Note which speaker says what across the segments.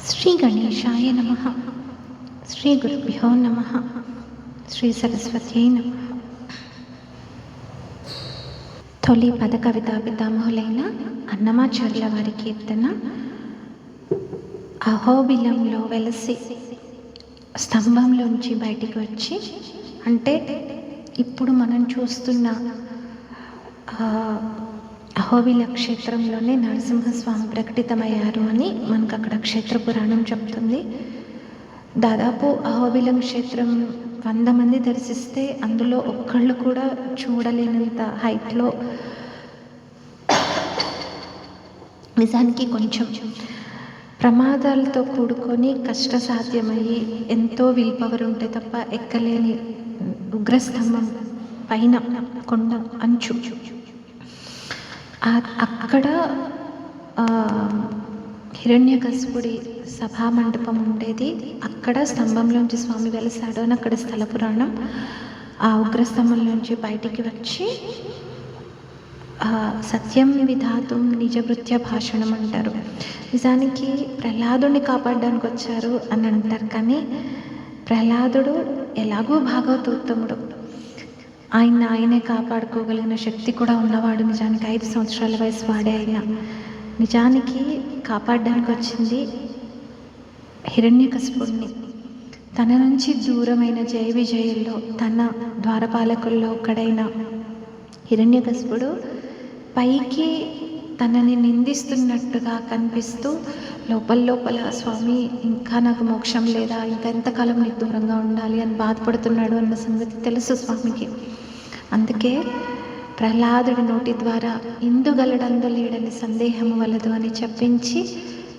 Speaker 1: శ్రీ గణేశాయ నమః. శ్రీ గురుభ్యో నమః. శ్రీ సరస్వత్యై నమః. తొలి పద కవితా పితామహులైన అన్నమాచార్యుల వారి కీర్తన. అహోబిలంలో వెలసి స్తంభంలోంచి బయటికి వచ్చి, అంటే ఇప్పుడు మనం చూస్తున్న అహోబిల క్షేత్రంలోనే నరసింహస్వామి ప్రకటితమయ్యారు అని మనకు అక్కడ క్షేత్ర పురాణం చెప్తుంది. దాదాపు అహోబిలం క్షేత్రం 100 మంది దర్శిస్తే అందులో ఒక్కళ్ళు కూడా చూడలేనంత హైట్లో, నిజానికి కొంచెం ప్రమాదాలతో కూడుకొని కష్టసాధ్యమయ్యి ఎంతో విల్ పవర్ ఉంటే తప్ప ఎక్కలేని ఉగ్రస్తంభం పైన కొండ అంచు, అక్కడ హిరణ్యకశిపుడి సభామండపం ఉండేది. అక్కడ స్తంభంలోంచి స్వామి వెలిసాడు అని అక్కడ స్థల పురాణం. ఆ ఉగ్రస్తంభంలోంచి బయటికి వచ్చి సత్యం విధాతుం నిజభృత్య భాషణం అంటారు. నిజానికి ప్రహ్లాదుని కాపాడడానికి వచ్చారు అని అంటారు, కానీ ప్రహ్లాదుడు ఎలాగో భాగవతోత్తముడు, ఆయనే కాపాడుకోగలిగిన శక్తి కూడా ఉన్నవాడు. నిజానికి 5 సంవత్సరాల వయసు వాడే అయినా నిజానికి కాపాడడానికి వచ్చింది హిరణ్యకశిపుడిని. తన నుంచి దూరమైన జయ విజయుల్లో తన ద్వారపాలకుల్లో ఒకడైన హిరణ్యకశిపుడు పైకి తనని నిందిస్తున్నట్టుగా కనిపిస్తూ లోపల స్వామి ఇంకా నాకు మోక్షం లేదా, ఇంకా ఎంతకాలం నీకు దూరంగా ఉండాలి అని బాధపడుతున్నాడు అన్న సంగతి తెలుసు స్వామికి. అందుకే ప్రహ్లాదుడి నోటి ద్వారా ఇందుగలడందు లేడని సందేహము వలదు అని చెప్పించి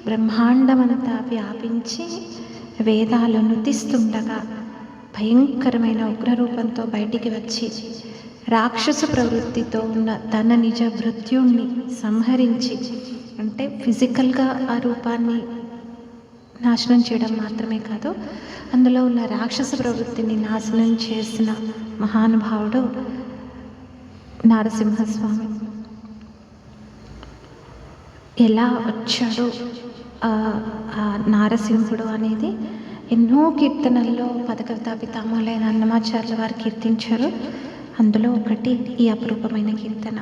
Speaker 1: బ్రహ్మాండమంతా వ్యాపించి వేదాలు నుతిస్తుండగా భయంకరమైన ఉగ్రరూపంతో బయటికి వచ్చి రాక్షస ప్రవృత్తితో ఉన్న తన నిజ భృత్యుణ్ణి సంహరించి, అంటే ఫిజికల్గా ఆ రూపాన్ని నాశనం చేయడం మాత్రమే కాదు, అందులో ఉన్న రాక్షస ప్రవృత్తిని నాశనం చేసిన మహానుభావుడు నరసింహస్వామి. ఎలా వచ్చాడు ఆ నారసింహుడు అనేది ఎన్నో కీర్తనల్లో పదకవితా పితామహులైన అన్నమాచార్యుల వారు కీర్తించారు. అందులో ఒకటి ఈ అపురూపమైన కీర్తన.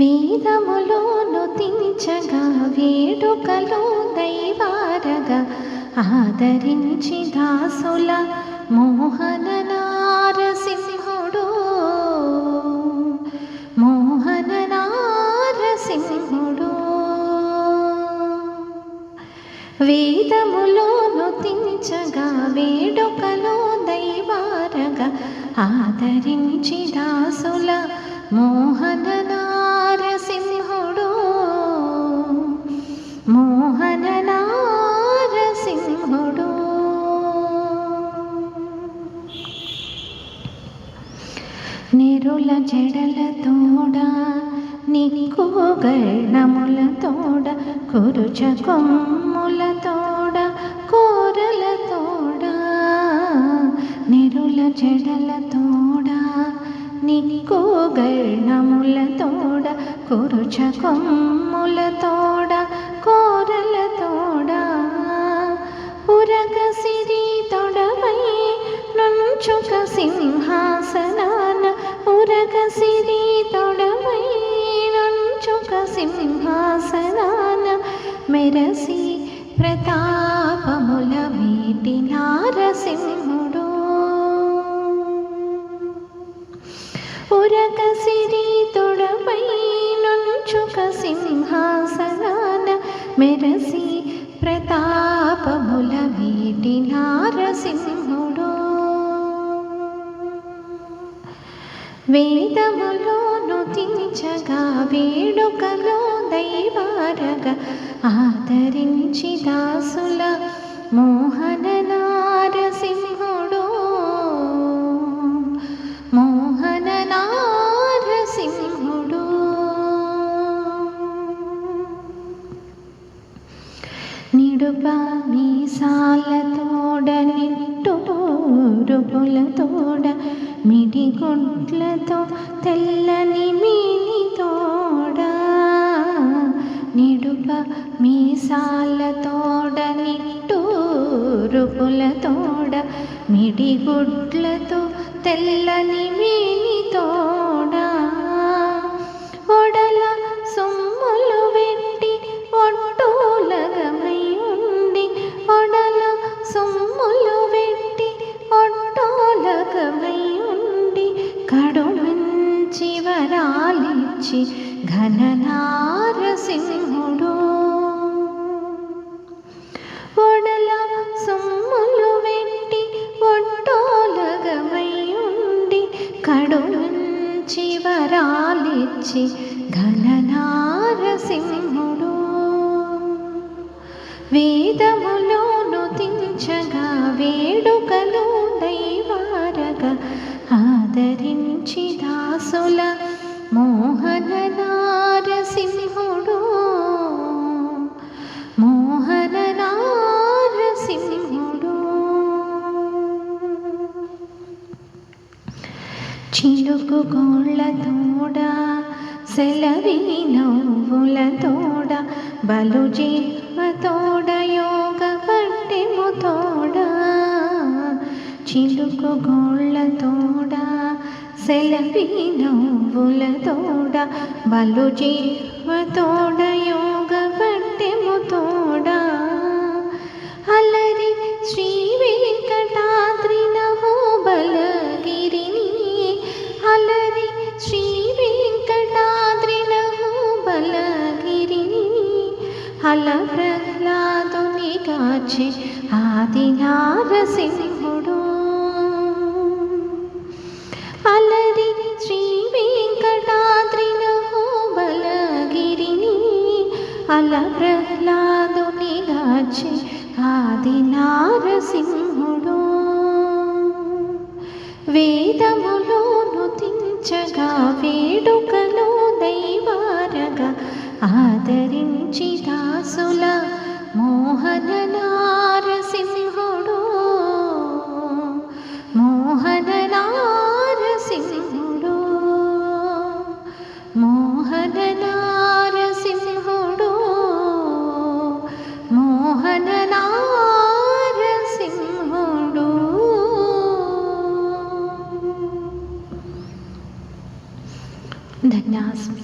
Speaker 1: వేదములో నుతించగా వేడుకలో దైవారగా ఆదరించి దాసుల మోహన నారసింహుడు, మోహన నారసింహుడు. వేదములో నుతించగా వేడుకలో దైవారగా ఆదరించి దాసుల మోహన నారసింహుడు, మోహన నారసింహుడు. నిరుల జడల తోడ నిక్కు గణముల తోడ కురుచ కొమ్ముల తోడ కోరల తోడ, నిరుల జడల తోడ నిక్కు గణముల తోడ కురుచ కొమ్ముల తోడ కోరల తోడ, ఉరగసిరి తొడపై నుంచుక సింహాసనాన, ఉరగసిరి తొడపై నుంచుక సింహాసనాన మెరసి ప్రతాపముల వీటి నారసింహుడు, ఉరగసిరి తొడపై నుంచుక సింహాసనాన మెరసి ప్రతాపముల వీటి నారసింహుడు. వేదములో నుతించగా వేడుకలో దైవారగా ఆదరించి దాసుల మోహన నారసింహుడు, మోహన నారసింహుడు. నిడుప మీసాల తోడ నిట్టూరుపుల తోడ మిడిగుంట్లతో తెల్లని మీని తోడ, నిడుప మీసాలతోడ నిట్టూరుపులతోడ మిడిగుడ్లతో తెల్లని మేనితోడ ఒడల సొమ్ములు వెట్టి ఒట్టోలగమై ఉండి ఒడల సొమ్ములు వెట్టి ఒట్టోలగమై ఉండి కడుమంచి వరాలిచ్చి ఘననారసింహుడు ఒడల సొమ్ములు వెట్టి ఒట్టోలగమై ఉండి కడుమంచి వరాలిచ్చి ఘననారసింహుడు వేదములోను తించగా వేడుకలు దైవారగా ఆదరించి దాసుల మోహన నారసింహుడు మోహన నారసింహుడు చిలుకు గోళ్ళతోడ సెలవి నవ్వులతోడ బలు జీవతోడ యోగ పట్టెముతోడ చిలుకు గోళ్ళతోడ సెలవి నవ్వులతోడ బలు జీవతోడ యోగ పట్టెముతోడ అలరి శ్రీ వెంకటాద్రి నమో బలగిరిని అలరి శ్రీ వెంకటాద్రి నమో బలగిరిని అల ప్రహ్లాదుని కాచి ఆది నారసింహుడు అలరి శ్రీ వెంకటాద్రి నమో బలగిరిని అల ప్రహ్లాదుని గాచి ఆది నారసింహుడు వేదములోను తించగా వేడుకలో దైవారగా ఆదరించి దాసుల మోహన నారసింహుడు మోహన నారసింహుడు మోహన నారసింహుడు మోహన నారసింహుడు ధన్యాస్మి.